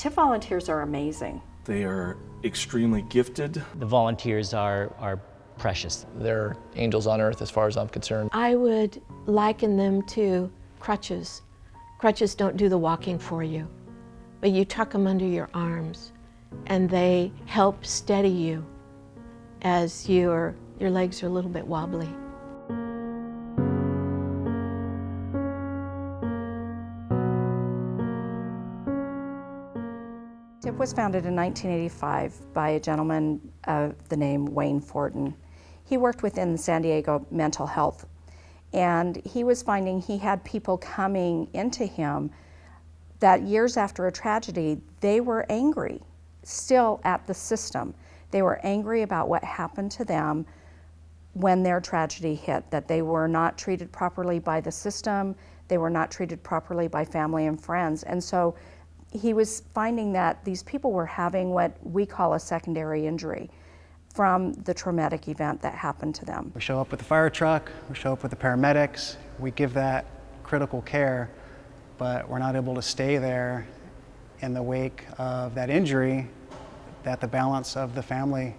TIP volunteers are amazing. They are extremely gifted. The volunteers are precious. They're angels on earth as far as I'm concerned. I would liken them to crutches. Crutches don't do the walking for you, but you tuck them under your arms and they help steady you as your legs are a little bit wobbly. TIP was founded in 1985 by a gentleman of the name Wayne Fortin. He worked within San Diego mental health, and he was finding he had people coming into him that years after a tragedy, they were angry still at the system. They were angry about what happened to them when their tragedy hit, that they were not treated properly by the system, they were not treated properly by family and friends. And so he was finding that these people were having what we call a secondary injury from the traumatic event that happened to them. We show up with the fire truck, we show up with the paramedics, we give that critical care, but we're not able to stay there in the wake of that injury that the balance of the family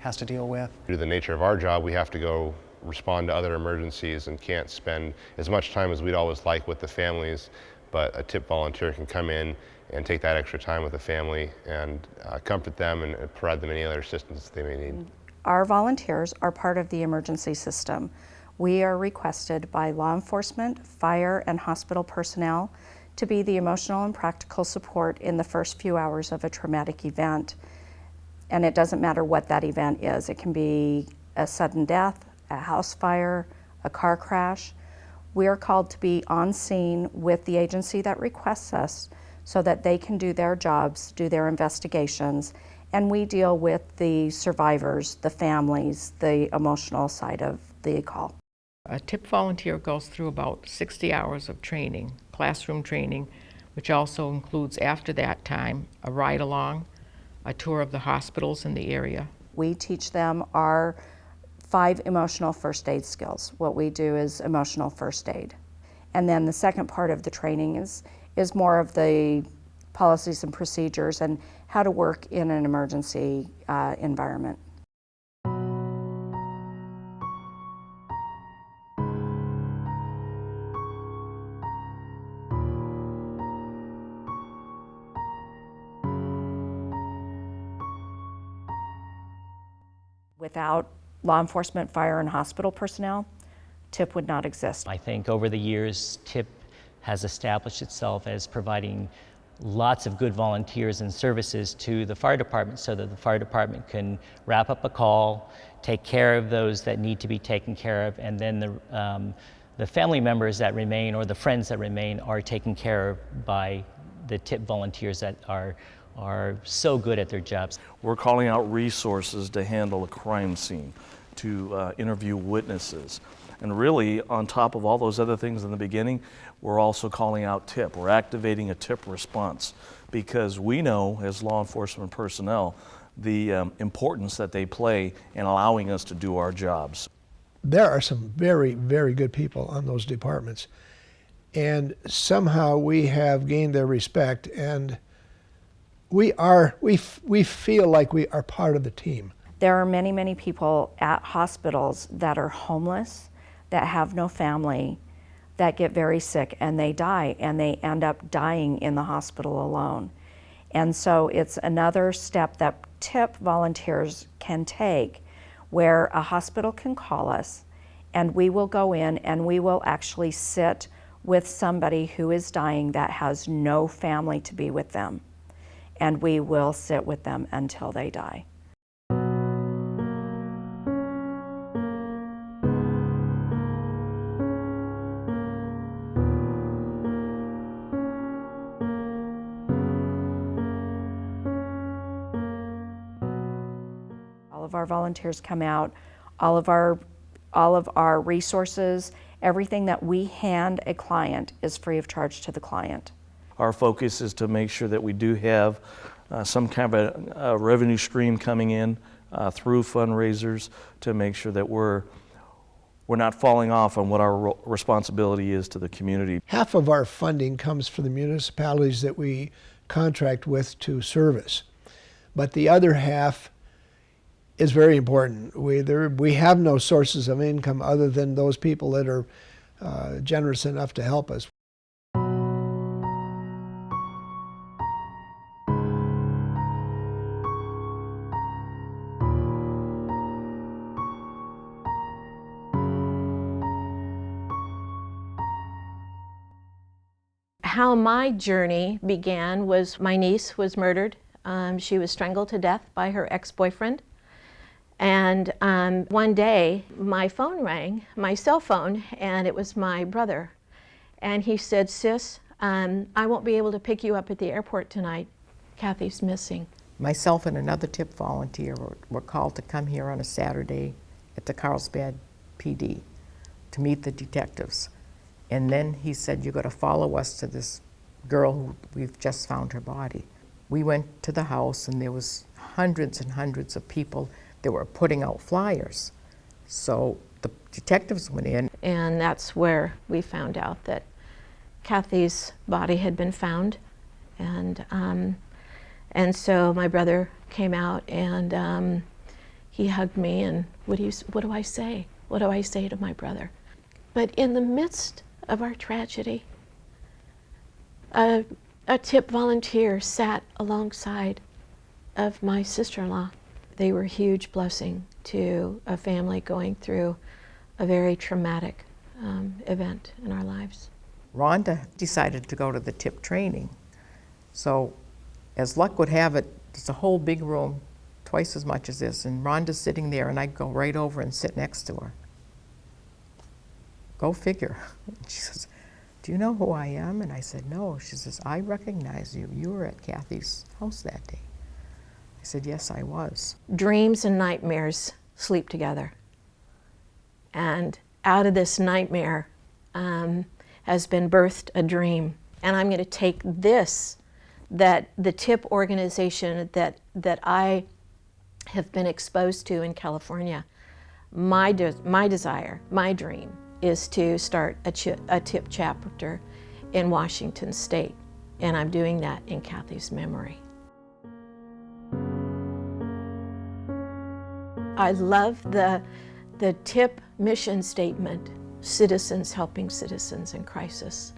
has to deal with. Due to the nature of our job, we have to go respond to other emergencies and can't spend as much time as we'd always like with the families, but a TIP volunteer can come in and take that extra time with the family and comfort them and provide them any other assistance they may need. Our volunteers are part of the emergency system. We are requested by law enforcement, fire, and hospital personnel to be the emotional and practical support in the first few hours of a traumatic event. And it doesn't matter what that event is. It can be a sudden death, a house fire, a car crash. We are called to be on scene with the agency that requests us so that they can do their jobs, do their investigations, and we deal with the survivors, the families, the emotional side of the call. A TIP volunteer goes through about 60 hours of training, classroom training, which also includes, after that time, a ride-along, a tour of the hospitals in the area. We teach them our 5 emotional first aid skills. What we do is emotional first aid. And then the second part of the training is more of the policies and procedures and how to work in an emergency environment. Without law enforcement, fire, and hospital personnel, TIP would not exist. I think over the years, TIP has established itself as providing lots of good volunteers and services to the fire department so that the fire department can wrap up a call, take care of those that need to be taken care of, and then the family members that remain or the friends that remain are taken care of by the TIP volunteers that are so good at their jobs. We're calling out resources to handle a crime scene, to interview witnesses. And really, on top of all those other things in the beginning, we're also calling out TIP. We're activating a TIP response because we know, as law enforcement personnel, the importance that they play in allowing us to do our jobs. There are some very, very good people on those departments. And somehow we have gained their respect, and we feel like we are part of the team. There are many, many people at hospitals that are homeless, that have no family, that get very sick and they die, and they end up dying in the hospital alone. And so it's another step that TIP volunteers can take where a hospital can call us and we will go in and we will actually sit with somebody who is dying that has no family to be with them. And we will sit with them until they die. All of our volunteers come out, all of our resources, everything that we hand a client is free of charge to the client. Our focus is to make sure that we do have some kind of a revenue stream coming in through fundraisers to make sure that we're we're not falling off on what our responsibility is to the community. Half of our funding comes from the municipalities that we contract with to service, but the other half is very important. We have no sources of income other than those people that are generous enough to help us. How my journey began was my niece was murdered. She was strangled to death by her ex-boyfriend. And one day my phone rang, my cell phone, and it was my brother. And he said, "Sis, I won't be able to pick you up at the airport tonight. Kathy's missing." Myself and another TIP volunteer were called to come here on a Saturday at the Carlsbad PD to meet the detectives. And then he said, "You're going to follow us to this girl who we've just found her body." We went to the house, and there was hundreds and hundreds of people that were putting out flyers. So the detectives went in. And that's where we found out that Kathy's body had been found. And so my brother came out, and he hugged me, and what do I say? What do I say to my brother? But in the midst of our tragedy, a TIP volunteer sat alongside of my sister-in-law. They were a huge blessing to a family going through a very traumatic event in our lives. Rhonda decided to go to the TIP training. So as luck would have it, it's a whole big room, twice as much as this, and Rhonda's sitting there, and I'd go right over and sit next to her. Go figure. She says, "Do you know who I am?" And I said, "No." She says, "I recognize you. You were at Kathy's house that day." I said, "Yes, I was." Dreams and nightmares sleep together. And out of this nightmare has been birthed a dream. And I'm going to take this, that the TIP organization that I have been exposed to in California, my desire, my dream, is to start a TIP chapter in Washington State, and I'm doing that in Kathy's memory. I love the TIP mission statement, citizens helping citizens in crisis.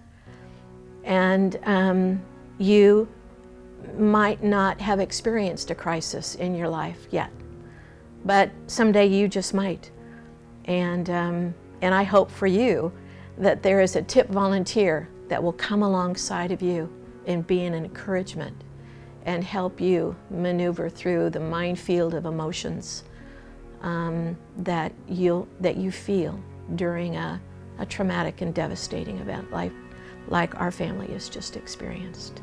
And you might not have experienced a crisis in your life yet, but someday you just might. And I hope for you that there is a TIP volunteer that will come alongside of you and be an encouragement and help you maneuver through the minefield of emotions that you feel during a traumatic and devastating event like our family has just experienced.